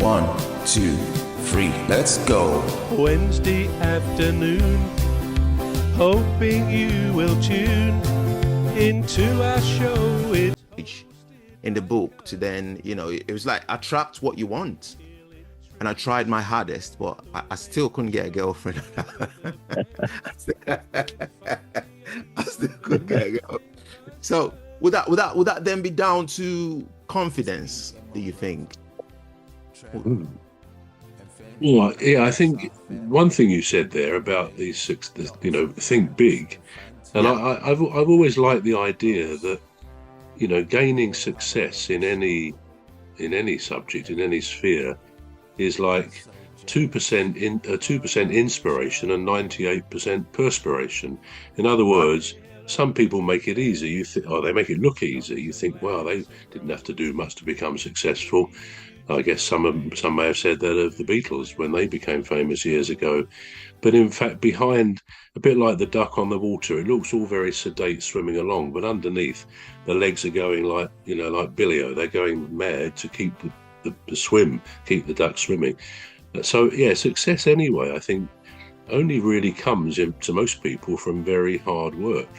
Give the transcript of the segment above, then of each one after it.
1, 2, 3, let's go. Wednesday afternoon, hoping you will tune into our show. In the book to then, it was like attract what you want. And I tried my hardest, but I still couldn't get a girlfriend. I still couldn't get a girl. So would that then be down to confidence, do you think? Well, yeah, I think one thing you said there about these think big, and yeah. I've always liked the idea that gaining success in any subject, in any sphere, is like 2% inspiration and 98% perspiration. In other words, some people make it easy. They make it look easy. You think, wow, they didn't have to do much to become successful. I guess some may have said that of the Beatles when they became famous years ago. But in fact, behind, a bit like the duck on the water, it looks all very sedate swimming along, but underneath, the legs are going like Billy-O. They're going mad to keep the swim, keep the duck swimming. So, yeah, success anyway, I think, only really comes to most people from very hard work.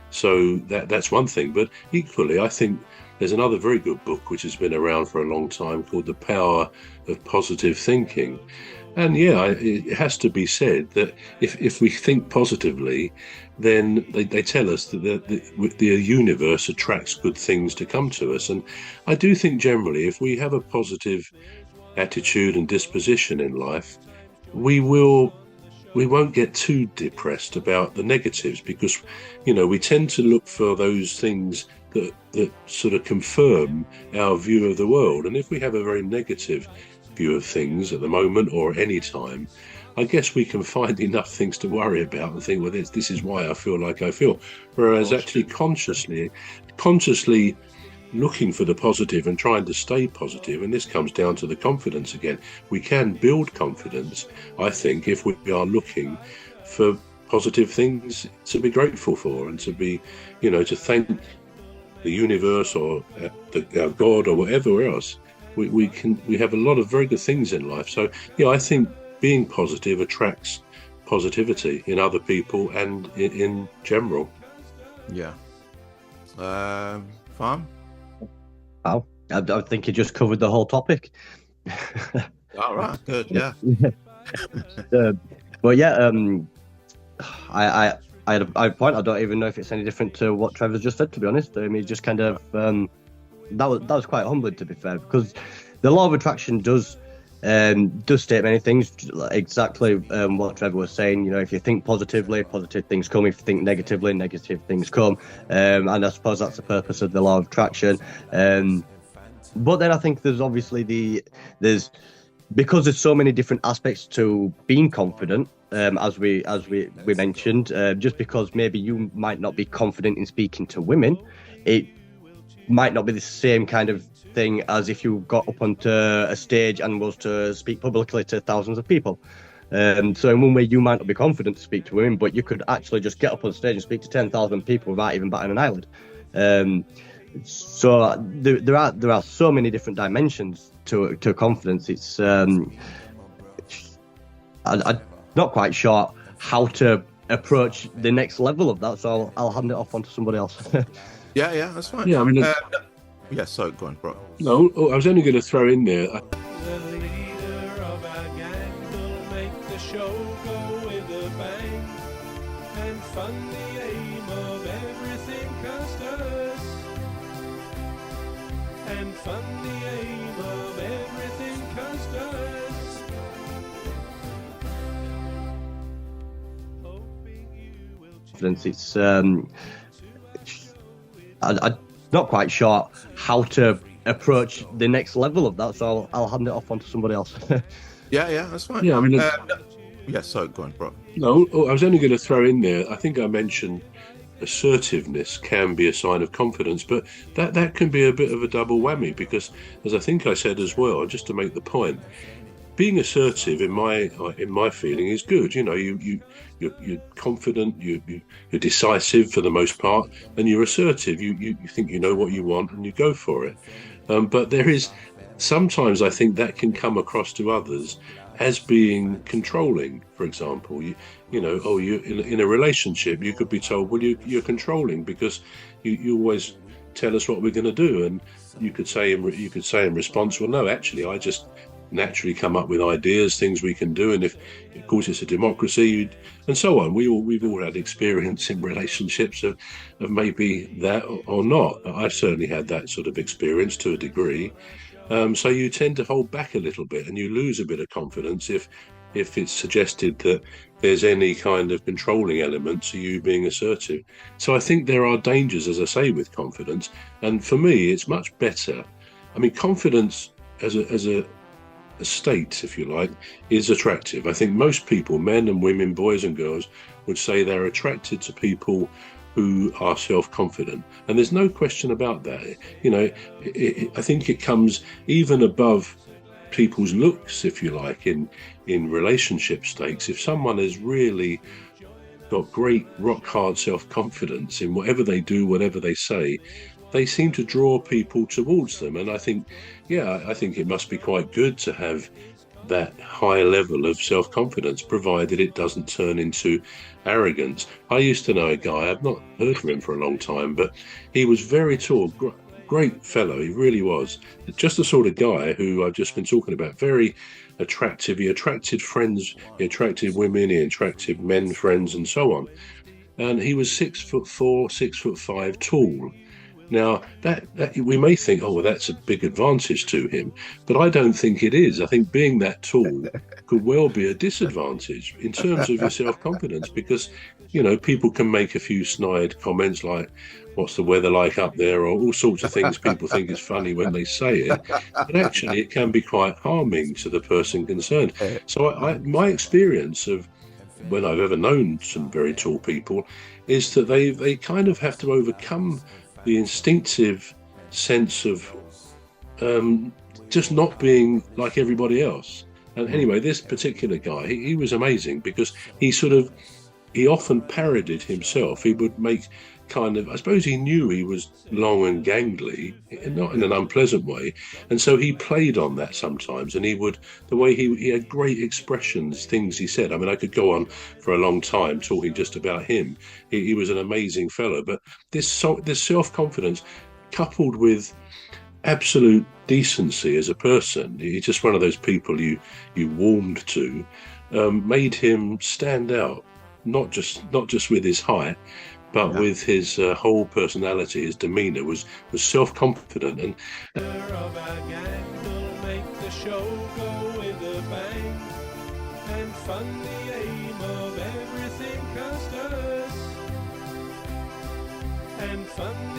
So that's one thing. But equally, I think there's another very good book which has been around for a long time called The Power of Positive Thinking. And yeah, it has to be said that if we think positively, then they tell us that the universe attracts good things to come to us. And I do think generally, if we have a positive attitude and disposition in life, we won't get too depressed about the negatives, because we tend to look for those things that sort of confirm our view of the world. And if we have a very negative view of things at the moment or any time, I guess we can find enough things to worry about and think, well, this is why I feel like I feel. Whereas actually consciously looking for the positive and trying to stay positive, and this comes down to the confidence again. We can build confidence, I think, if we are looking for positive things to be grateful for and to be, to thank the universe or our God or whatever else. We have a lot of very good things in life. So, yeah, I think being positive attracts positivity in other people and in general. Yeah. Farm? Wow, I think you just covered the whole topic. All right, good, yeah. But yeah, I had a point. I don't even know if it's any different to what Trevor's just said, to be honest. I mean, just kind of that was quite humbling, to be fair, because the law of attraction does state many things, exactly what Trevor was saying. If you think positively, positive things come. If you think negatively, negative things come. And I suppose that's the purpose of the law of attraction. But then I think there's obviously because there's so many different aspects to being confident, as we mentioned. Just because maybe you might not be confident in speaking to women, it might not be the same kind of thing as if you got up onto a stage and was to speak publicly to thousands of people. So in one way, you might not be confident to speak to women, but you could actually just get up on stage and speak to 10,000 people without even batting an eyelid. So there are so many different dimensions to confidence. It's I'm not quite sure how to approach the next level of that, so I'll hand it off onto somebody else. Yeah, that's fine. Yeah, I mean, yeah, so go on, bro. No, I was only going to throw in there. The leader of our gang will make the show go with a bang and fund the aim of everything casters. And fund the aim of everything casters. Hoping you will. It's I'm not quite sure how to approach the next level of that, so I'll hand it off onto somebody else. Yeah, that's fine. Yeah, I mean, yeah, so go on, bro. No, I was only going to throw in there. I think I mentioned assertiveness can be a sign of confidence, but that can be a bit of a double whammy, because, as I think I said as well, just to make the point, being assertive in my feeling is good. You're confident, you're decisive for the most part, and you're assertive. You think you know what you want and you go for it. But there is sometimes I think that can come across to others as being controlling. For example, you know, oh, you in a relationship, you could be told, well, you're controlling because you always tell us what we're going to do, and you could say in response, well, no, actually, I just naturally come up with ideas, things we can do, and if, of course, it's a democracy, and so on. We've all had experience in relationships of maybe that or not. I've certainly had that sort of experience to a degree. So you tend to hold back a little bit, and you lose a bit of confidence if it's suggested that there's any kind of controlling element to you being assertive. So I think there are dangers, as I say, with confidence. And for me, it's much better. I mean, confidence as a state, if you like, is attractive. I think most people, men and women, boys and girls, would say they're attracted to people who are self-confident, and there's no question about that. You know, I think it comes even above people's looks, if you like, in relationship stakes. If someone has really got great rock hard self-confidence in whatever they do, whatever they say, they seem to draw people towards them. And I think it must be quite good to have that high level of self-confidence, provided it doesn't turn into arrogance. I used to know a guy, I've not heard from him for a long time, but he was very tall, great fellow, he really was. Just the sort of guy who I've just been talking about, very attractive. He attracted friends, he attracted women, he attracted men friends, and so on. And he was 6'4", 6'5" tall. Now, that we may think, oh, well, that's a big advantage to him, but I don't think it is. I think being that tall could well be a disadvantage in terms of your self-confidence, because, you know, people can make a few snide comments like, what's the weather like up there, or all sorts of things people think is funny when they say it, but actually it can be quite harming to the person concerned. So my experience of when I've ever known some very tall people is that they kind of have to overcome the instinctive sense of just not being like everybody else. And anyway, this particular guy, he was amazing because he often parodied himself. He would make kind of, I suppose he knew he was long and gangly, not in an unpleasant way, and so he played on that sometimes. And the way he had great expressions, things he said. I mean, I could go on for a long time talking just about him. He was an amazing fellow. But this self-confidence, coupled with absolute decency as a person, he's just one of those people you warmed to, made him stand out. Not just with his height, but with his whole personality, his demeanour was self-confident. And of our gang will make the show go with a bang and fund the aim of everything cast us and fund